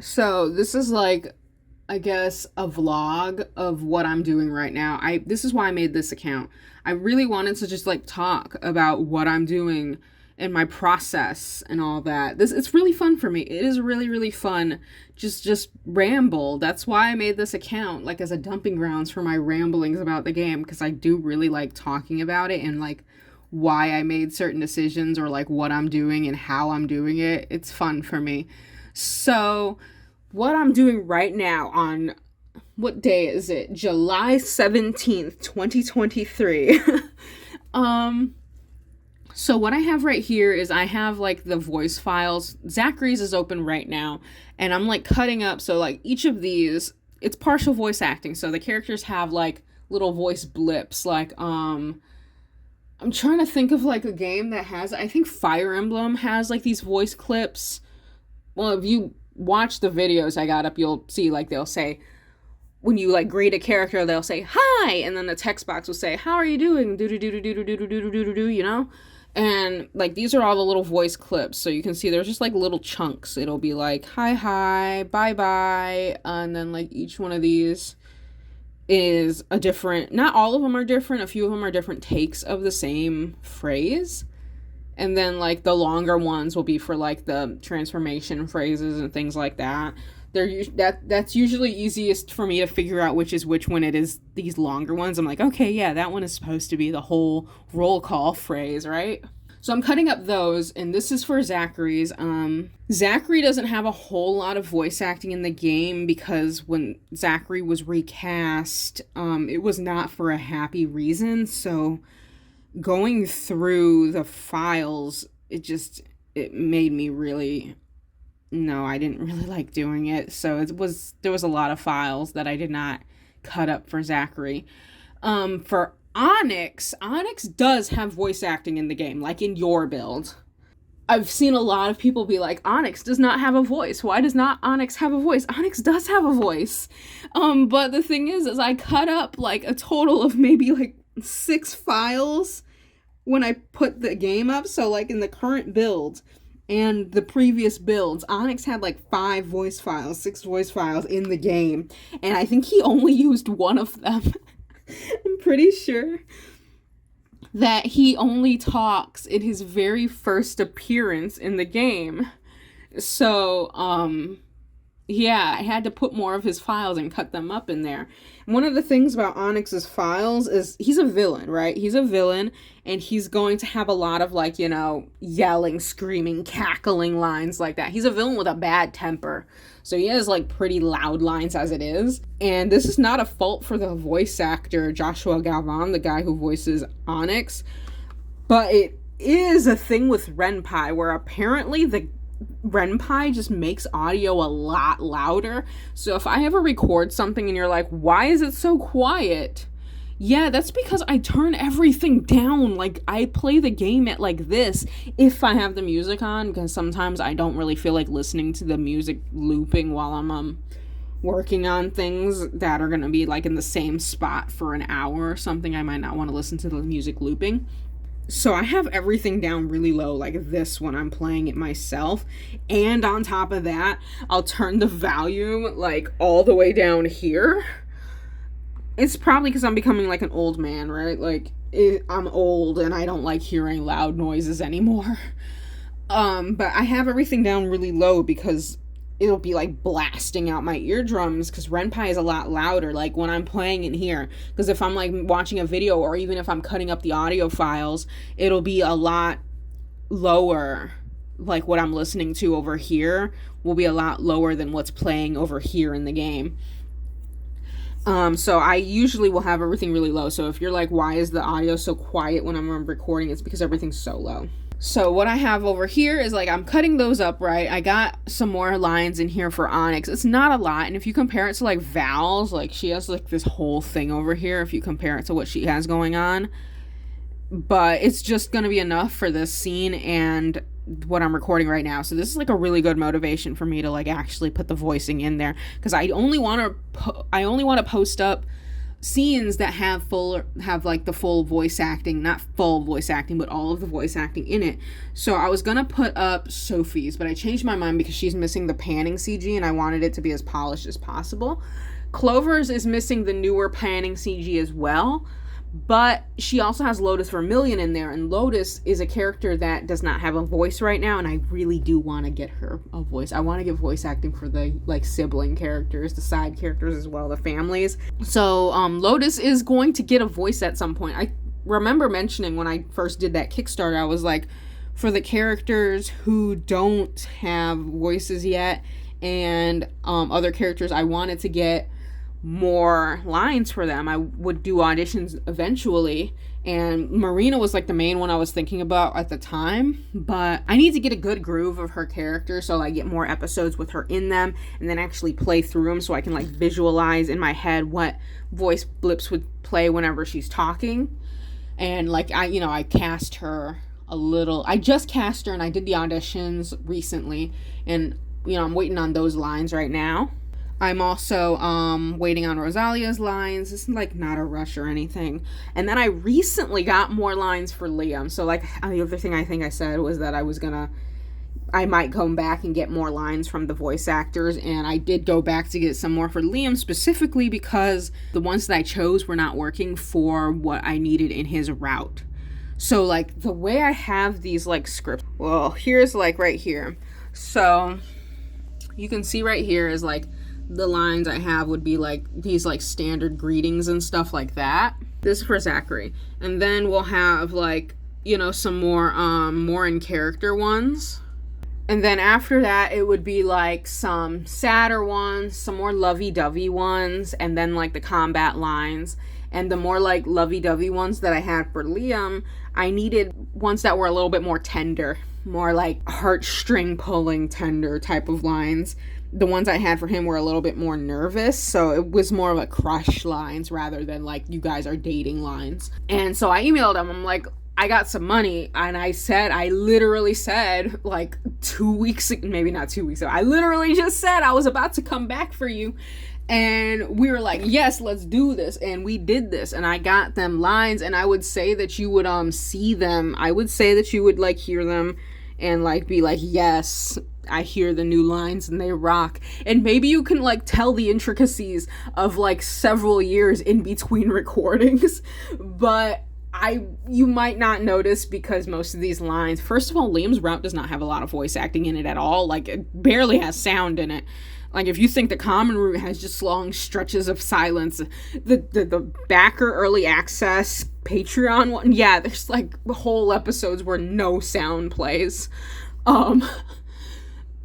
So this is like, I guess, a vlog of what I'm doing right now. This is why I made this account. I really wanted to just like talk about what I'm doing and my process and all that. This It's really fun for me. It is really, really fun. Just ramble. That's why I made this account, like as a dumping grounds for my ramblings about the game, because I do really like talking about it and like why I made certain decisions or like what I'm doing and how I'm doing it. It's fun for me. So, what I'm doing right now on what day is it? July 17th, 2023. um so what I have right here is I have like the voice files. Zachary's is open right now and I'm like cutting up, so like each of these, it's partial voice acting. So the characters have like little voice blips, like I'm trying to think of like a game that has, I think Fire Emblem has like these voice clips. Well, if you watch the videos I got up, you'll see like they'll say, when you like greet a character, they'll say hi, and then the text box will say, how are you doing? Do do do do do do do do do do do, you know? And like these are all the little voice clips, so you can see there's just like little chunks. It'll be like hi, bye bye, and then like each one of these is a different, not all of them are different, a few of them are different takes of the same phrase. And then like the longer ones will be for like the transformation phrases and things like that. That's usually easiest for me to figure out which is which when it is these longer ones. I'm like, okay, yeah, that one is supposed to be the whole roll call phrase, right? So I'm cutting up those, and this is for Zachary's. Zachary doesn't have a whole lot of voice acting in the game because when Zachary was recast, it was not for a happy reason. So going through the files, it made me really, no, I didn't really like doing it. So there was a lot of files that I did not cut up for Zachary. For Onyx does have voice acting in the game, like in your build. I've seen a lot of people be like, Onyx does not have a voice. Why does not Onyx have a voice? Onyx does have a voice. But the thing is I cut up like a total of maybe like 6 files when I put the game up. So like in the current build and the previous builds, Onyx had like 5 voice files, 6 voice files in the game, and I think he only used one of them. I'm pretty sure that he only talks in his very first appearance in the game. So yeah, I had to put more of his files and cut them up in there. One of the things about Onyx's files is he's a villain, right? He's a villain, and he's going to have a lot of like, you know, yelling, screaming, cackling lines like that. He's a villain with a bad temper. So he has like pretty loud lines as it is. And this is not a fault for the voice actor, Joshua Galvan, the guy who voices Onyx. But it is a thing with Ren'Py where apparently the Ren'Py just makes audio a lot louder. So if I ever record something and you're like, why is it so quiet? Yeah, that's because I turn everything down. Like, I play the game at like this if I have the music on, because sometimes I don't really feel like listening to the music looping while I'm working on things that are going to be like in the same spot for an hour or something. I might not want to listen to the music looping. So I have everything down really low like this when I'm playing it myself. And on top of that, I'll turn the volume like all the way down here. It's probably because I'm becoming like an old man, right? Like, I'm old and I don't like hearing loud noises anymore. But I have everything down really low because it'll be like blasting out my eardrums, because Ren'Py is a lot louder like when I'm playing in here. Because if I'm like watching a video, or even if I'm cutting up the audio files, it'll be a lot lower. Like what I'm listening to over here will be a lot lower than what's playing over here in the game. So I usually will have everything really low. So if you're like, why is the audio so quiet when I'm recording? It's because everything's so low. So what I have over here is like, I'm cutting those up, right? I got some more lines in here for Onyx. It's not a lot. And if you compare it to like Val's, like she has like this whole thing over here if you compare it to what she has going on. But it's just going to be enough for this scene and what I'm recording right now. So this is like a really good motivation for me to like actually put the voicing in there, because I only want to post up scenes that have like the full voice acting, not full voice acting, but all of the voice acting in it. So I was gonna put up Sophie's, but I changed my mind because she's missing the panning CG and I wanted it to be as polished as possible. Clover's is missing the newer panning CG as well, but she also has Lotus Vermillion in there, and Lotus is a character that does not have a voice right now, and I really do want to get her a voice. I want to get voice acting for the like sibling characters, the side characters as well, the families. So Lotus is going to get a voice at some point. I remember mentioning when I first did that Kickstarter, I was like, for the characters who don't have voices yet, and other characters I wanted to get more lines for them. I would do auditions eventually, and Marina was like the main one I was thinking about at the time, but I need to get a good groove of her character so I get more episodes with her in them and then actually play through them so I can like visualize in my head what voice blips would play whenever she's talking. And like I cast her a little. I just cast her and I did the auditions recently, and I'm waiting on those lines right now. I'm also waiting on Rosalia's lines. It's like not a rush or anything. And then I recently got more lines for Liam. So like the other thing I think I said was that I might come back and get more lines from the voice actors. And I did go back to get some more for Liam, specifically because the ones that I chose were not working for what I needed in his route. So like the way I have these like scripts, well, here's like right here. So you can see right here is like the lines I have would be like these like standard greetings and stuff like that. This is for Zachary. And then we'll have like, some more in character ones. And then after that, it would be like some sadder ones, some more lovey-dovey ones, and then like the combat lines. And the more like lovey-dovey ones that I had for Liam, I needed ones that were a little bit more tender, more like heartstring pulling tender type of lines. The ones I had for him were a little bit more nervous, so it was more of a crush lines rather than like you guys are dating lines. And so I emailed him. I'm like, I got some money, and I literally said like 2 weeks, maybe not 2 weeks ago, I literally just said I was about to come back for you. And we were like, yes, let's do this. And we did this. And I got them lines, and I would say that you would see them. I would say that you would like hear them and like be like, yes, I hear the new lines and they rock. And maybe you can like tell the intricacies of like several years in between recordings. But you might not notice because most of these lines, first of all, Liam's route does not have a lot of voice acting in it at all. Like it barely has sound in it. Like, if you think the common route has just long stretches of silence, the backer early access Patreon one, yeah, there's like whole episodes where no sound plays.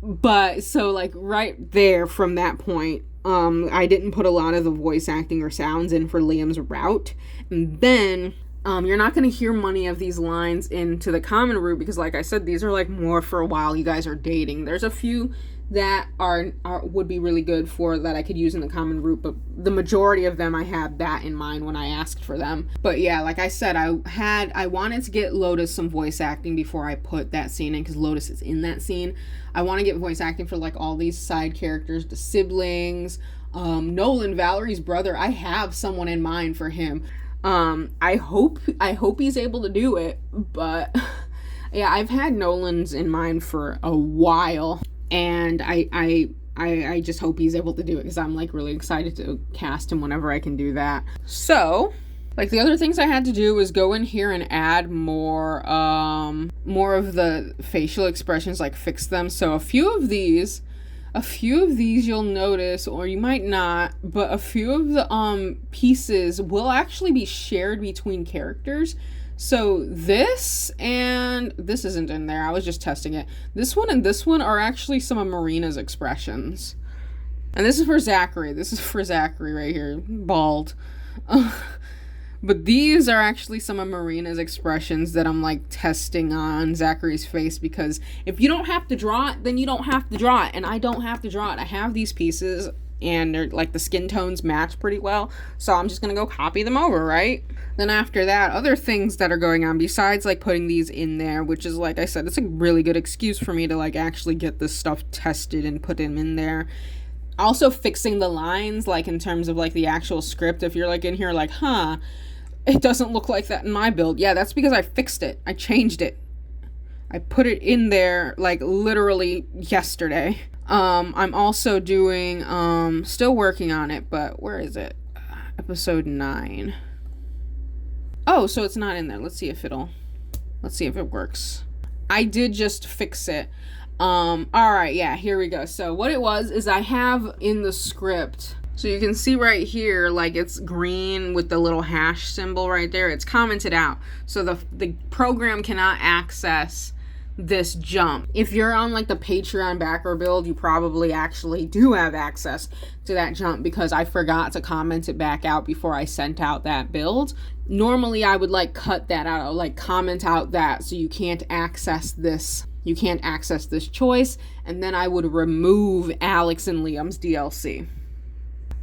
But so like right there from that point, I didn't put a lot of the voice acting or sounds in for Liam's route. And then you're not going to hear many of these lines into the common route because, like I said, these are like more for a while you guys are dating. There's a few that would be really good for that I could use in the common route, but the majority of them I had that in mind when I asked for them. But yeah, like I said, I wanted to get Lotus some voice acting before I put that scene in because Lotus is in that scene. I want to get voice acting for like all these side characters, the siblings, Nolan, Valerie's brother. I have someone in mind for him. I hope he's able to do it, but yeah, I've had Nolan's in mind for a while. And I just hope he's able to do it because I'm like really excited to cast him whenever I can do that. So, like the other things I had to do was go in here and add more of the facial expressions, like fix them. So a few of these you'll notice, or you might not, but a few of the pieces will actually be shared between characters. So this and this isn't in there. I was just testing it. This one and this one are actually some of Marina's expressions. And this is for Zachary. This is for Zachary right here. Bald. But these are actually some of Marina's expressions that I'm like testing on Zachary's face because if you don't have to draw it, then you don't have to draw it. And I don't have to draw it. I have these pieces and they're like the skin tones match pretty well. So I'm just going to go copy them over, right? Then after that, other things that are going on besides like putting these in there, which is like I said, it's a really good excuse for me to like actually get this stuff tested and put them in there. Also fixing the lines, like in terms of like the actual script. If you're like in here like, it doesn't look like that in my build. Yeah, that's because I fixed it. I changed it. I put it in there like literally yesterday. I'm also doing, still working on it, but where is it? Episode 9. Oh, so it's not in there. Let's see if it works. I did just fix it. All right, yeah, here we go. So what it was is I have in the script, so you can see right here, like it's green with the little hash symbol right there. It's commented out. So the program cannot access this jump. If you're on like the Patreon backer build, you probably actually do have access to that jump because I forgot to comment it back out before I sent out that build. Normally I would like cut that out, I'll, like comment out that so you can't access this choice, and then I would remove Alex and Liam's DLC.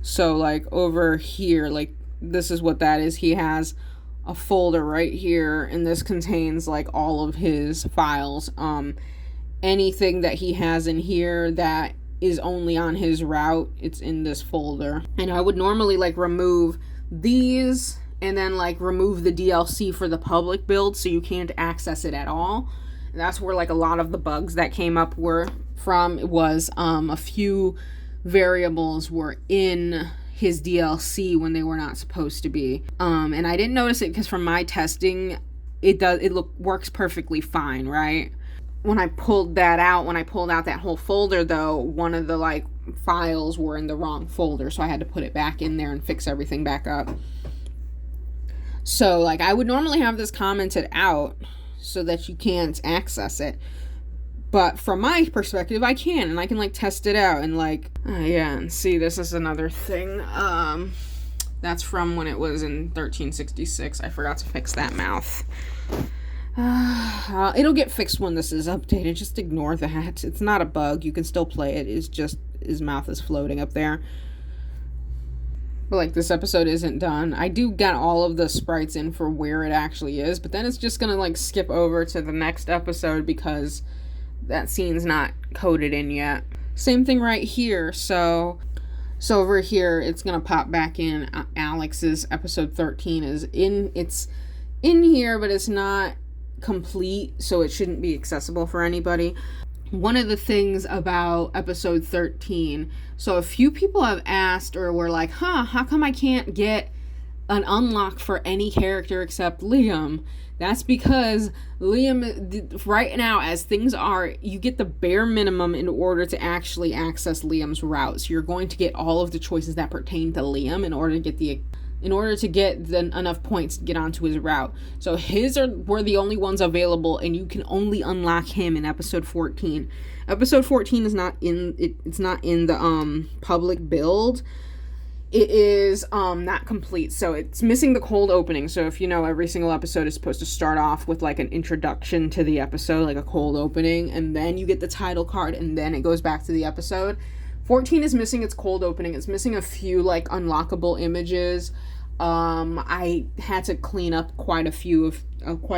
So like over here, like this is what that is. He has a folder right here, and this contains like all of his files. Anything that he has in here that is only on his route, it's in this folder. And I would normally like remove these and then like remove the DLC for the public build so you can't access it at all. And that's where like a lot of the bugs that came up were from. It was a few variables were in his DLC when they were not supposed to be. And I didn't notice it because from my testing, works perfectly fine, right? When I pulled out that whole folder though, one of the like files were in the wrong folder, so I had to put it back in there and fix everything back up. So like I would normally have this commented out so that you can't access it. But from my perspective, I can, and I can like test it out and like, and see, this is another thing. That's from when it was in 1366. I forgot to fix that mouth. It'll get fixed when this is updated. Just ignore that. It's not a bug. You can still play it. It's just his mouth is floating up there. But like this episode isn't done. I do get all of the sprites in for where it actually is, but then it's just gonna like skip over to the next episode because that scene's not coded in yet. Same thing right here. So over here, it's gonna pop back in. Alex's episode 13 it's in here, but it's not complete, so it shouldn't be accessible for anybody. One of the things about episode 13, so a few people have asked or were like, how come I can't get an unlock for any character except Liam? That's because Liam, right now, as things are, you get the bare minimum in order to actually access Liam's routes. You're going to get all of the choices that pertain to Liam in order to get enough points to get onto his route. So were the only ones available, and you can only unlock him in episode 14. Episode 14 is not in it's not in the public build. It is not complete, so it's missing the cold opening. So if you know, every single episode is supposed to start off with like an introduction to the episode, like a cold opening, and then you get the title card, and then it goes back to the episode. 14 is missing its cold opening. It's missing a few like unlockable images. I had to clean up quite a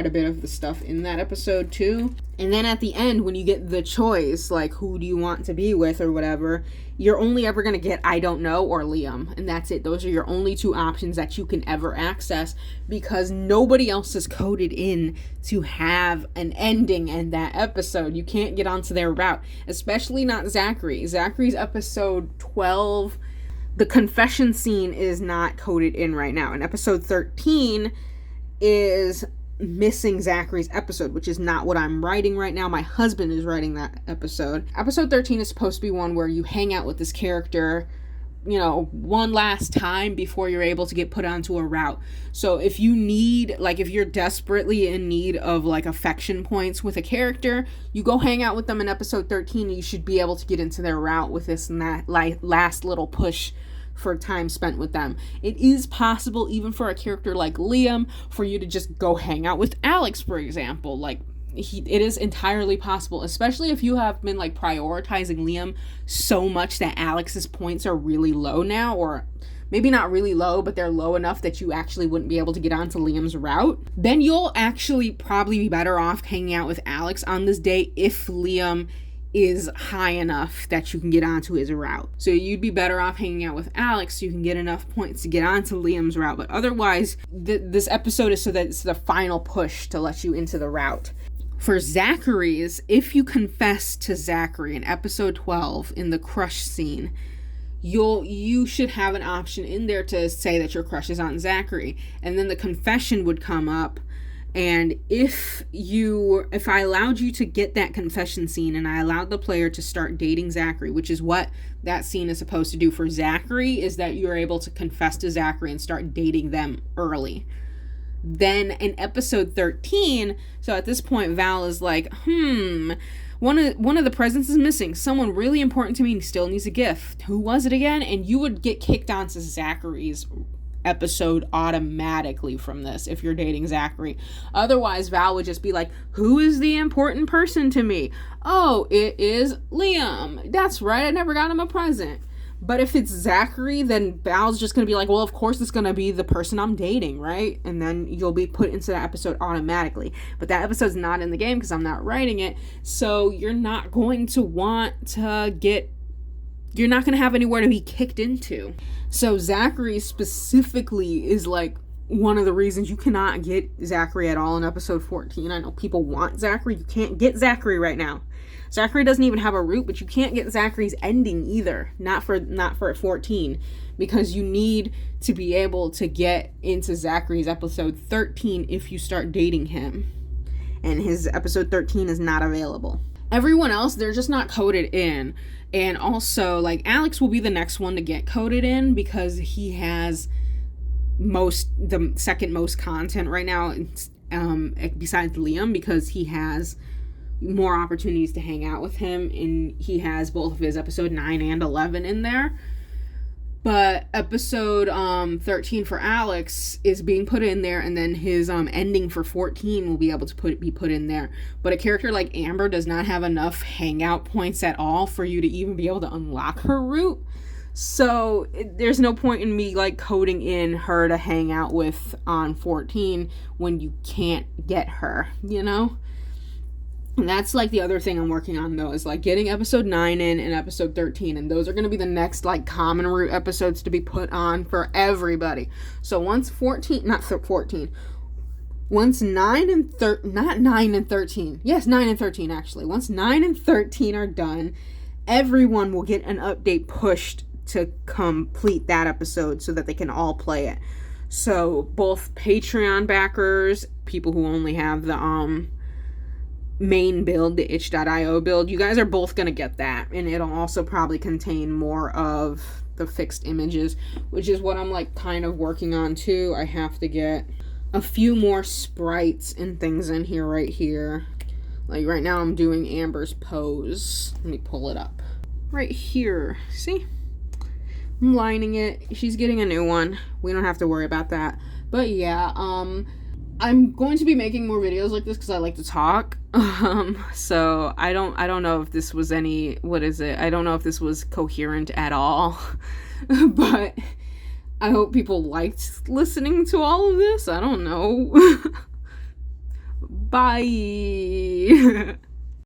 bit of the stuff in that episode too. And then at the end, when you get the choice, like who do you want to be with or whatever, you're only ever going to get I don't know or Liam, and that's it. Those are your only two options that you can ever access because nobody else is coded in to have an ending in that episode. You can't get onto their route, especially not Zachary. Zachary's episode 12, the confession scene is not coded in right now. And episode 13 is missing Zachary's episode, which is not what I'm writing right now. My husband is writing that episode. Episode 13 is supposed to be one where you hang out with this character, one last time before you're able to get put onto a route. So if you're desperately in need of like affection points with a character, you go hang out with them in episode 13 and you should be able to get into their route with this and that last little push for time spent with them. It is possible, even for a character like Liam, for you to just go hang out with Alex, for example. Like, it is entirely possible, especially if you have been like prioritizing Liam so much that Alex's points are really low now, or maybe not really low, but they're low enough that you actually wouldn't be able to get onto Liam's route. Then you'll actually probably be better off hanging out with Alex on this day if Liam is high enough that you can get onto his route. So you'd be better off hanging out with Alex so you can get enough points to get onto Liam's route. But otherwise, this episode is so that it's the final push to let you into the route. For Zachary's, if you confess to Zachary in episode 12 in the crush scene, you should have an option in there to say that your crush is on Zachary, and then the confession would come up. And if I allowed you to get that confession scene and I allowed the player to start dating Zachary, which is what that scene is supposed to do for Zachary, is that you're able to confess to Zachary and start dating them early. Then in episode 13, so at this point Val is like, one of the presents is missing. Someone really important to me still needs a gift. Who was it again? And you would get kicked onto Zachary's episode automatically from this if you're dating Zachary. Otherwise, Val would just be like, who is the important person to me? Oh, it is Liam. That's right, I never got him a present. But if it's Zachary, then Val's just going to be like, well, of course it's going to be the person I'm dating, right? And then you'll be put into that episode automatically. But that episode's not in the game because I'm not writing it. So you're not going to want to you're not going to have anywhere to be kicked into. So Zachary specifically is like one of the reasons you cannot get Zachary at all in episode 14. I know people want Zachary. You can't get Zachary right now. Zachary doesn't even have a route, but you can't get Zachary's ending either. Not for 14, because you need to be able to get into Zachary's episode 13 if you start dating him. And his episode 13 is not available. Everyone else, they're just not coded in. And also, like, Alex will be the next one to get coded in because he has the second most content right now, besides Liam, because he has more opportunities to hang out with him, and he has both of his episode 9 and 11 in there. But episode 13 for Alex is being put in there, and then his ending for 14 will be able to be put in there. But a character like Amber does not have enough hangout points at all for you to even be able to unlock her route. So there's no point in me like coding in her to hang out with on 14 when you can't get her, you know? And that's like the other thing I'm working on, though, is like getting episode 9 in and episode 13. And those are going to be the next like common route episodes to be put on for everybody. So once 14, once 9 and 13, not 9 and 13. Yes, 9 and 13 actually. Once 9 and 13 are done, everyone will get an update pushed to complete that episode so that they can all play it. So both Patreon backers, people who only have the main build, the itch.io build, you guys are both going to get that, and it'll also probably contain more of the fixed images, which is what I'm like kind of working on too. I have to get a few more sprites and things in here right here. Like right now I'm doing Amber's pose. Let me pull it up right here. See, I'm lining it. She's getting a new one. We don't have to worry about that. But yeah, I'm going to be making more videos like this because I like to talk. So I don't know if this was I don't know if this was coherent at all. But I hope people liked listening to all of this. I don't know. Bye.